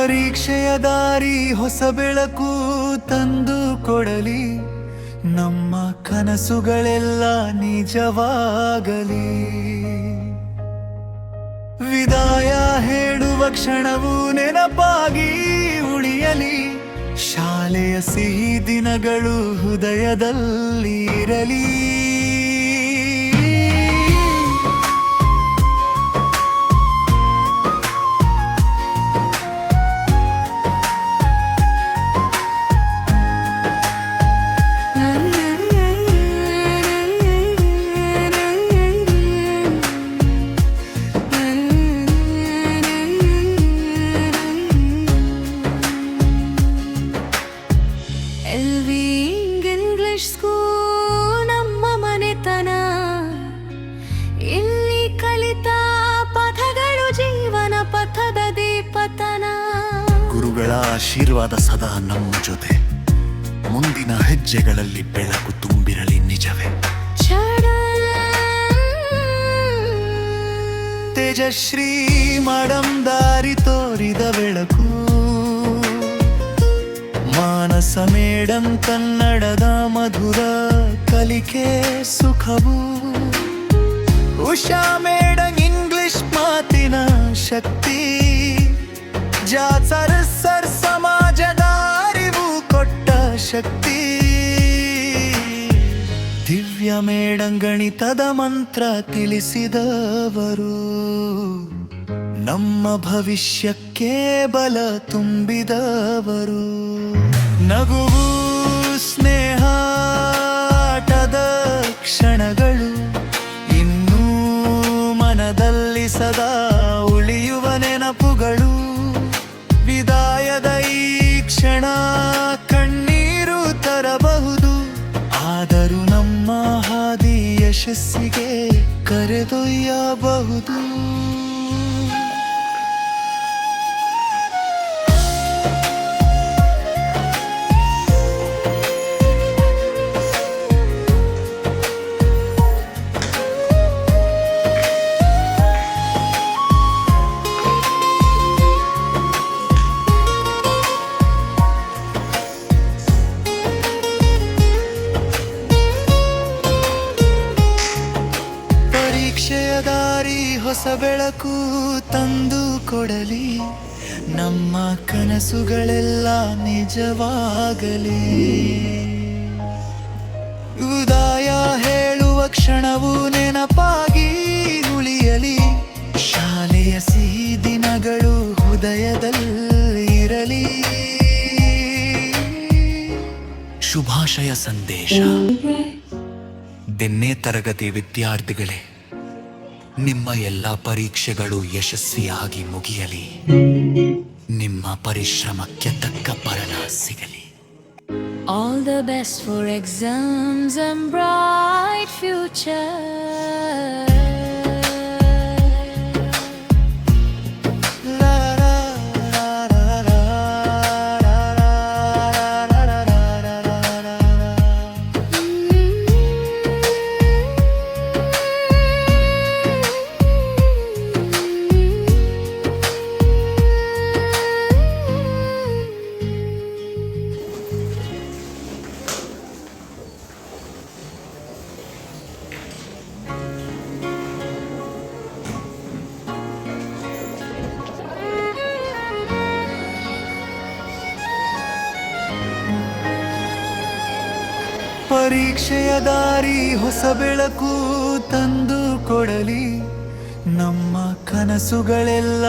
ಪರೀಕ್ಷೆಯ ದಾರಿ ಹೊಸ ಬೆಳಕು ತಂದು ಕೊಡಲಿ, ನಮ್ಮ ಕನಸುಗಳೆಲ್ಲ ನಿಜವಾಗಲಿ. ವಿದಾಯ ಹೇಳುವ ಕ್ಷಣವು ನೆನಪಾಗಿ ಉಳಿಯಲಿ, ಶಾಲೆಯ ಸಿಹಿ ದಿನಗಳು ಹೃದಯದಲ್ಲಿ ಇರಲಿ. ಇಂಗ್ಲಿಷ್ ಸ್ಕೂಲ್ ನಮ್ಮ ಮನೆತನ, ಇಲ್ಲಿ ಕಲಿತ ಪಥಗಳು ಜೀವನ ಪಥದ ದೀಪತನ. ಗುರುಗಳ ಆಶೀರ್ವಾದ ಸದಾ ನಮ್ಮ ಜೊತೆ, ಮುಂದಿನ ಹೆಜ್ಜೆಗಳಲ್ಲಿ ಬೆಳಕು ತುಂಬಿರಲಿ ನಿಜವೇ. ತೇಜಶ್ರೀ ಮಾಡಂ ದಾರಿ ತೋರಿದ ಬೆಳಕು, ಮಾನಸ ಮೇಡಂ ಕನ್ನಡದ ಮಧುರ ಕಲಿಕೆ ಸುಖವು, ಉಷಾ ಮೇಡಂ ಇಂಗ್ಲಿಷ್ ಮಾತಿನ ಶಕ್ತಿ, ಜಾಸರ್ ಸರ್ ಸಮಾಜದ ಅರಿವು ಕೊಟ್ಟ ಶಕ್ತಿ, ದಿವ್ಯ ಮೇಡಂ ಗಣಿತದ ಮಂತ್ರ ತಿಳಿಸಿದವರು, ನಮ್ಮ ಭವಿಷ್ಯಕ್ಕೆ ಬಲ ತುಂಬಿದವರು. ನಗುವು ಸ್ನೇಹ ಆಟದ ಕ್ಷಣಗಳು ಇನ್ನೂ ಮನದಲ್ಲಿ ಸದಾ ಉಳಿಯುವ ನೆನಪುಗಳು. ವಿದಾಯದ ಈ ಕ್ಷಣ ಕಣ್ಣೀರು ತರಬಹುದು, ಆದರೂ ನಮ್ಮ ಹಾದಿ ಯಶಸ್ಸಿಗೆ ಕರೆದೊಯ್ಯಬಹುದು. ಪರೀಕ್ಷೆಯ ದಾರಿ ಹೊಸ ಬೆಳಕು ತಂದು ಕೊಡಲಿ, ನಮ್ಮ ಕನಸುಗಳೆಲ್ಲ ನಿಜವಾಗಲಿ. ಉದಯ ಹೇಳುವ ಕ್ಷಣವು ನೆನಪಾಗಿ ಉಳಿಯಲಿ, ಶಾಲೆಯ ಸಿಹಿ ದಿನಗಳು ಹೃದಯದಲ್ಲಿ ಇರಲಿ. ಶುಭಾಶಯ ಸಂದೇಶ. ದಿನೇ ತರಗತಿ ವಿದ್ಯಾರ್ಥಿಗಳೇ, ನಿಮ್ಮ ಎಲ್ಲ ಪರೀಕ್ಷೆಗಳು ಯಶಸ್ವಿಯಾಗಿ ಮುಗಿಯಲಿ, ನಿಮ್ಮ ಪರಿಶ್ರಮಕ್ಕೆ ತಕ್ಕ ಫಲ ಸಿಗಲಿ. All the best for exams and bright future. ಪರೀಕ್ಷೆಯ ದಾರಿ ಹೊಸ ಬೆಳಕು ತಂದು ಕೊಡಲಿ, ನಮ್ಮ ಕನಸುಗಳೆಲ್ಲ